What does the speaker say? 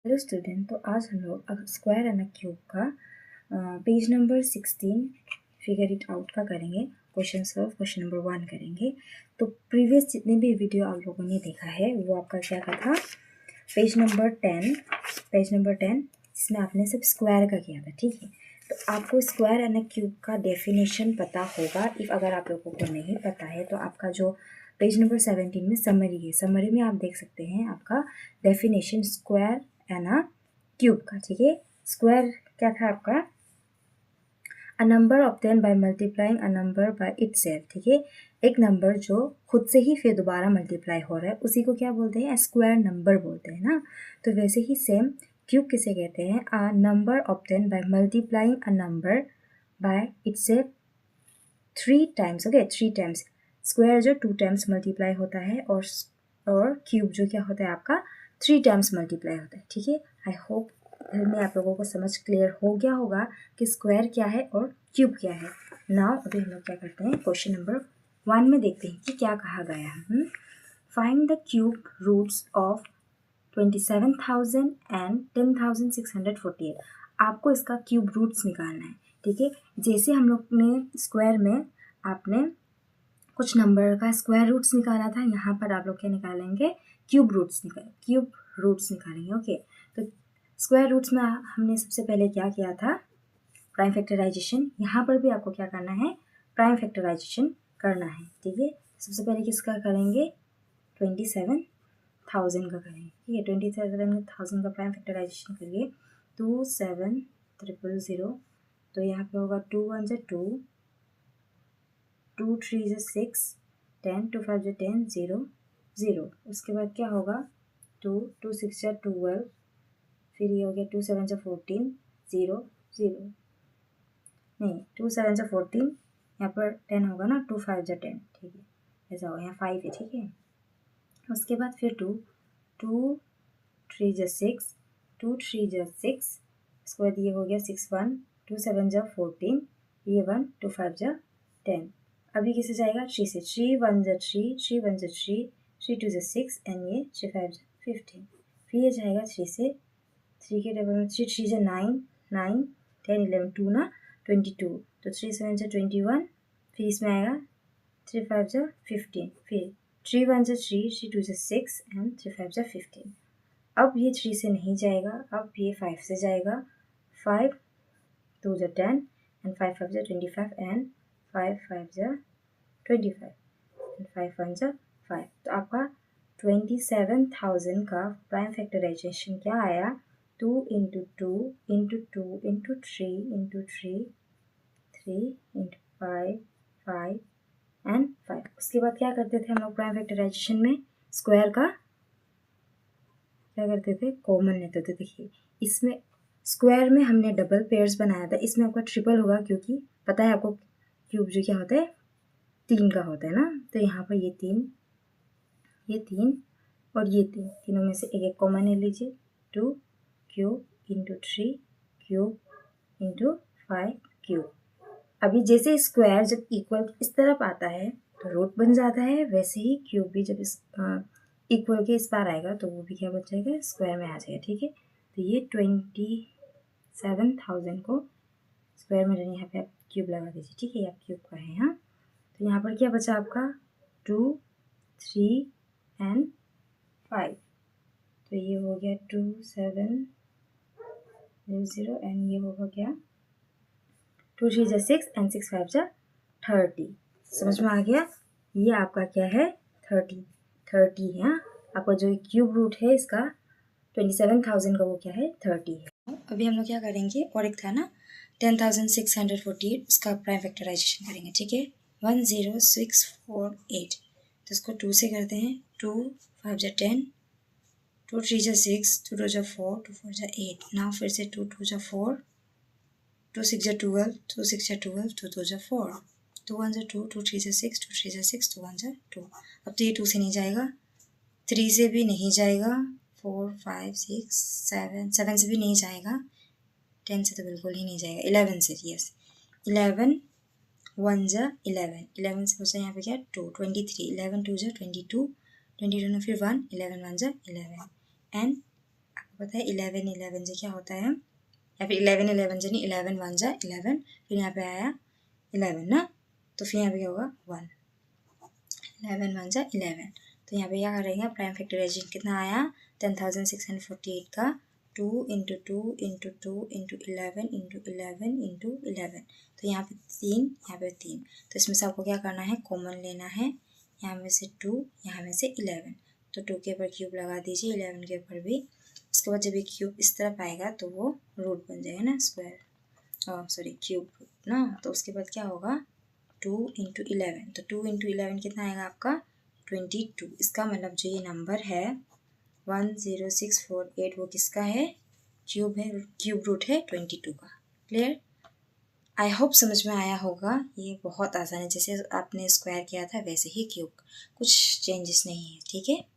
Hello student, तो आज हम लोग स्क्वायर एंड क्यूब का page number 16 figure it out का करेंगे। क्वेश्चन सॉल्व क्वेश्चन नंबर 1 करेंगे। तो प्रीवियस जितने भी वीडियो आप लोगों ने देखा है वो आपका क्या था, पेज नंबर 10 जिसमें आपने सिर्फ स्क्वायर का किया था। ठीक है, तो आपको स्क्वायर एंड क्यूब का डेफिनेशन पता होगा। इफ अगर आप लोगों को नहीं पता है तो आपका जो पेज नंबर 17 में समरी है, समरी में आप देख सकते हैं आपका डेफिनेशन स्क्वायर एंड क्यूब का। ठीक है, स्क्वायर क्या था आपका, a number obtain by multiplying a number by itself. ठीक है, एक नंबर जो खुद से ही फिर दोबारा मल्टीप्लाई हो रहा है उसी को क्या बोलते हैं, स्क्वायर नंबर बोलते हैं ना। तो वैसे ही सेम क्यूब किसे कहते हैं, a number obtain by multiplying a number by itself 3 times. Okay, 3 times. Square जो 2 टाइम्स मल्टीप्लाई होता है और क्यूब जो क्या होता है आपका 3 टाइम्स मल्टीप्लाई होता है। ठीक है, आई होप घर में आप लोगों को समझ क्लियर हो गया होगा कि स्क्वायर क्या है और क्यूब क्या है। नाउ अभी हम लोग क्या करते हैं, क्वेश्चन नंबर 1 में देखते हैं कि क्या कहा गया है। Find the cube roots of 27,000 and 10,648। आपको इसका क्यूब रूट्स निकालना है। ठीक है, जैसे हम लोग ने स्क्वायर में आपने कुछ नंबर का स्क्वायर रूट्स निकाला था, यहाँ पर आप लोग क्या निकालेंगे, क्यूब रूट्स निकालेंगे। ओके, तो स्क्वायर रूट्स में हमने सबसे पहले क्या किया था, प्राइम फैक्टराइजेशन। यहाँ पर भी आपको क्या करना है, प्राइम फैक्टराइजेशन करना है। ठीक है, सबसे पहले किसका करेंगे, 27,000 का करेंगे। ठीक है, 27,000 का प्राइम फैक्टराइजेशन करिए, 27,000। तो यहाँ पे होगा 2 1 जा 2, 2 3 जा 6, 10 2 5 जा 10, 0 0। उसके बाद क्या होगा, 2 2 6 जा 12, फिर ये हो गया 2 7 जा 14, 0 0। नहीं, 2 7 जा 14, यहाँ पर 10 होगा ना, 2 5 जा 10। ठीक है, ऐसा होगा, यहाँ 5 है। ठीक है, उसके बाद फिर 2 2 3 जा 6, 2 3 जा 6। उसके बाद ये हो गया 6 1, 2 7 जा 14, ये 1 2 5 जा 10। अभी किसे जाएगा, 3 से, 3 1 जा 3, 3 1 जा 3, 3 2 जा 6 एंड ये 3 5 जा 15। फिर ये जाएगा 3 से, 3 के टेबल में 3 3 जा 9, 9 10 11 2 ना 22। तो 3 7 जा 21, फिर इसमें आएगा 3 5 जा 15, फिर 3 1 जा 3, 3 2 जा 6 एंड 3 5 जा 15। अब ये 3 से नहीं जाएगा, अब ये 5 से जाएगा, 5 2 जा 10 एंड 5 5 जा 25 एंड 5 5 जा 25 एंड 5 1 जा 5। तो आपका 27,000 का प्राइम फैक्टराइजेशन क्या आया, 2 into 2 into 2 into 3 into 3 3 into 5 5 and 5। उसके बाद क्या करते थे हम लोग प्राइम फैक्टराइजेशन में, स्क्वायर का क्या करते थे, कॉमन लेते थे। देखिए इसमें स्क्वायर में हमने डबल पेयर्स बनाया था, इसमें आपका ट्रिपल होगा क्योंकि पता है आपको क्यूब जो क्या होता है 3 का होता है ना। तो यहाँ पर ये 3 और ये 3, तीनों में से एक एक कॉमन ले लीजिए, 2 cube into 3 cube into 5 cube. अभी जैसे स्क्वायर जब इक्वल इस तरफ आता है तो रूट बन जाता है, वैसे ही क्यूब भी जब इस इक्वल के इस पार आएगा तो वो भी क्या बन जाएगा, स्क्वायर में आ जाएगा। ठीक है, तो ये 27,000 को स्क्वायर में यहाँ पे आप क्यूब लगा दीजिए। ठीक है, ये आप क्यूब का है। हाँ, तो यहाँ पर क्या बचा आपका 2 3 एंड 5। तो ये हो गया 2 7 0 एंड ये होगा क्या 2 3 जा 6 एंड 6 5 जा 30। समझ में आ गया, ये आपका क्या है 30 है। आपका जो क्यूब रूट है इसका 27,000 का वो क्या है 30 है। अभी हम लोग क्या करेंगे, और एक था ना 10,648, उसका प्राइम फैक्टराइजेशन करेंगे। ठीक है, 10648। तो इसको 2 से करते हैं, 2 5 जा 10, 2 3 जा 6, 2 2 जा 4, 2 4 जा 8। नाउ फिर से 2 2 जा 4, 2 6 जा 12, 2 6 जा 12, 2 2 जा 4, 2 1 जा 2, 2 3 जा 6, 2 3 जा 6, 2 1 जा 2। अब तो ये 2 से नहीं जाएगा, 3 से भी नहीं जाएगा, 4 5 6 7 7 से भी नहीं जाएगा, 10 से तो बिल्कुल ही नहीं जाएगा, 11 से, यस 11 1 जा 11, 11 से बचा यहाँ पे क्या 2, 23, 11 2 जा 22, 22 में फिर 1, 11 1 जा 11 एंड आपको आपको पता है 11 11 से क्या होता है, या फिर 11 11 से नहीं, 11 1 जा 11, फिर यहाँ पे आया 11 ना, तो फिर यहाँ पे क्या होगा 1, 11 1 जा 11। तो यहाँ पे क्या करेंगे, प्राइम फैक्टराइजेशन कितना आया 10,648 का 2 into 2 into 2 into 11 into 11 into 11, तो यहाँ पे 3, यहाँ पे 3, तो इसमें से आपको क्या करना है, कॉमन लेना है, यहाँ में से 2, यहाँ में से 11, तो 2 के ऊपर क्यूब लगा दीजिए, 11 के ऊपर भी। उसके बाद जब ये क्यूब इस तरफ आएगा तो वो रूट बन जाएगा ना, स्क्वायर, सॉरी क्यूब रूट ना, तो उसके बाद क्या होगा 2 इंटू 11, तो 2 इंटू 11 कितना आएगा आपका 22। इसका मतलब जो ये नंबर है 10648 वो किसका है, क्यूब है, क्यूब रूट है 22 का। क्लियर? आई होप समझ में आया होगा। ये बहुत आसान है, जैसे आपने स्क्वायर किया था वैसे ही क्यूब, कुछ चेंजेस नहीं है। ठीक है।